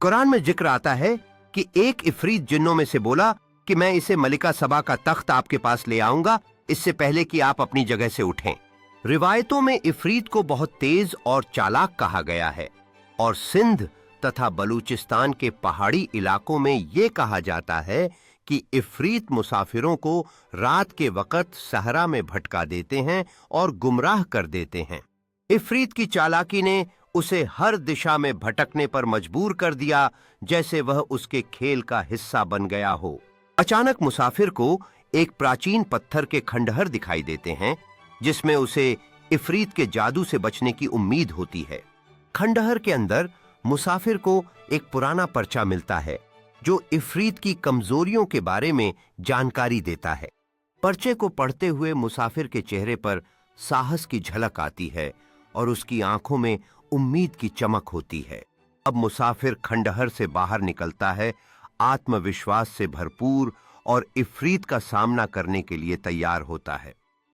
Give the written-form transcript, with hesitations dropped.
कुरान में जिक्र आता है कि एक इफरीत जिन्नों में से बोला कि मैं इसे मलिका सबा का तख्त आपके पास ले आऊंगा इससे पहले कि आप अपनी जगह से उठें। रिवायतों में इफरीत को बहुत तेज और चालाक कहा गया है और सिंध तथा बलूचिस्तान के पहाड़ी इलाकों में यह कहा जाता है कि इफरीत मुसाफिरों को रात के वक्त सहरा में भटका देते हैं और गुमराह कर देते हैं। इफरीत की चालाकी ने उसे हर दिशा में भटकने पर मजबूर कर दिया, जैसे वह उसके खेल का हिस्सा बन गया हो। अचानक मुसाफिर को एक प्राचीन पत्थर के खंडहर दिखाई देते हैं जिसमें उसे इफरीत के जादू से बचने की उम्मीद होती है। खंडहर के अंदर मुसाफिर को एक पुराना पर्चा मिलता है जो इफरीत की कमजोरियों के बारे में जानकारी देता है। पर्चे को पढ़ते हुए मुसाफिर के चेहरे पर साहस की झलक आती है और उसकी आंखों में उम्मीद की चमक होती है। अब मुसाफिर खंडहर से बाहर निकलता है, आत्मविश्वास से भरपूर और इफरीत का सामना करने के लिए तैयार होता है।